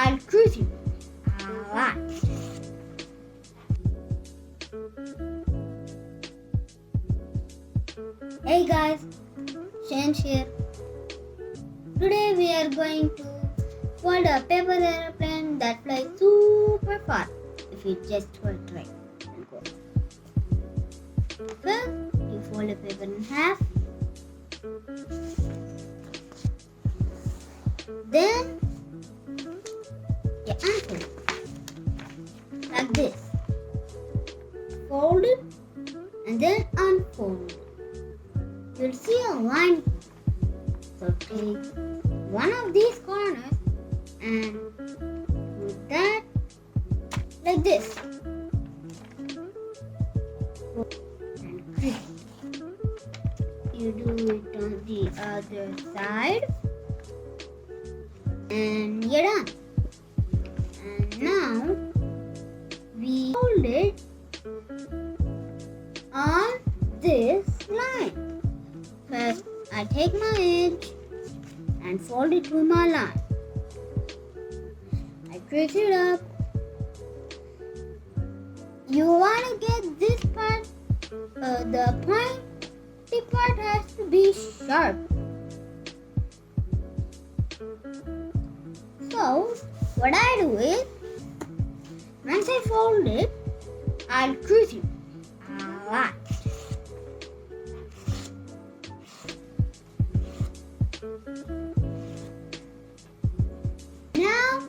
I'll cruise you a lot. Hey guys, Shane here. Today we are going to fold a paper aeroplane that flies super far if you just hold it right and go. First, you fold the paper in half. Then you unfold it like this. Fold it and then unfold it. You'll see a line. So take one of these corners and put that like this. And crease. You do it on the other side. And you're done. And now we fold it on this line. First, I take my edge and fold it to my line. I crease it up. You want to get this part, the pointy part has to be sharp. So, what I do is, once I fold it, I'll crease it a lot. Now,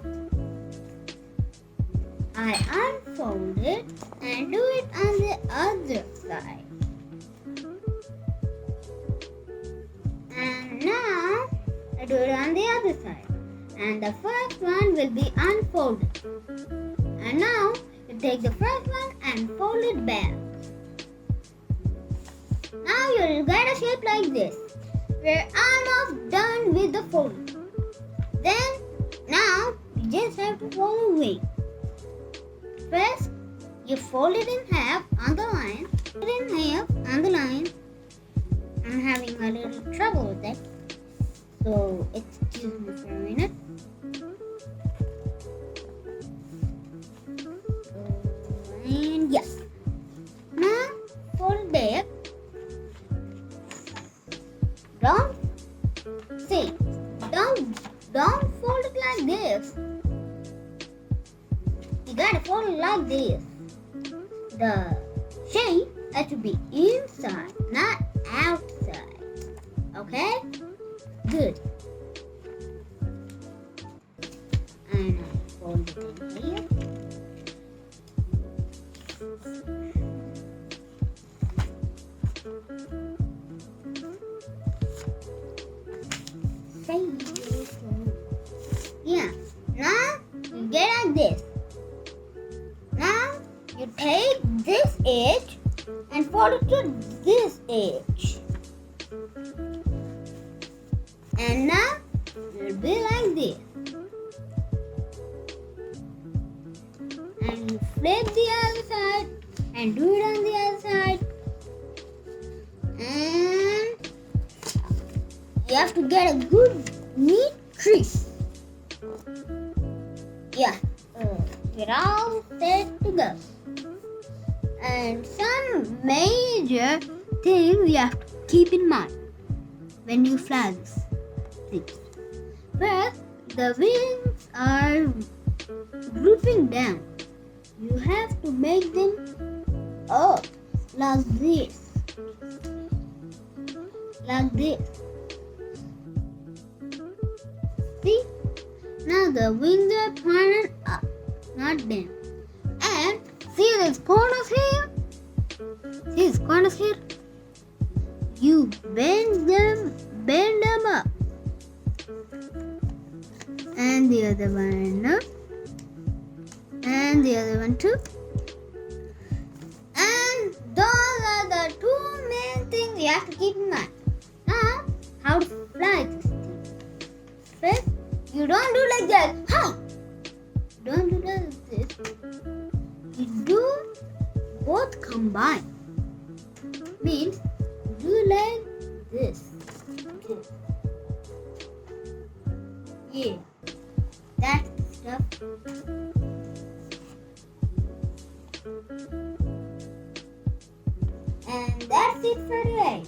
I unfold it and do it on the other side. And now, I do it on the other side. And the first one will be unfolded. And now, you take the first one and fold it back. Now you'll get a shape like this. We're almost done with the folding. Then, now, you just have to fold the wing. First, you fold it in half on the line. Fold it in half on the line. I'm having a little trouble with that. So, excuse me for a minute. And yes. Now, fold back. Don't fold it like this. You gotta fold it like this. The shape has to be inside, not outside. Okay? Good. And I fold it in here. Yeah, now you get like this. Now you take this edge and fold it to this edge. And now it will be like this. And you flip the other side and do it on the other side. And you have to get a good neat crease. Yeah, we're all set to go. And some major things you have to keep in mind when you fly this thing. First, the wings are drooping down. You have to make them up like this. Like this. See? Now the wings are pointed up, not down. And see these corners here? See these corners here? You bend them up. And the other one up. And the other one too. And those are the two main things you have to keep in mind. Now, how to fly this thing. First, you don't do like that. Hi! Don't do like this. You do both combined. Means do like this. Okay. Yeah. That's stuff. And that's it for today.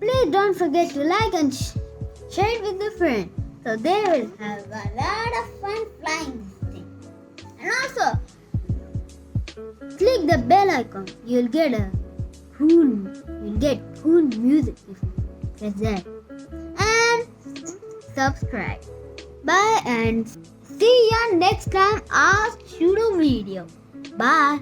Please don't forget to like and share it with a friend, so they will have a lot of fun flying this thing. And also, click the bell icon. You'll get cool music if you press that. And subscribe. Bye and see ya next time I'll shoot a video. Bye.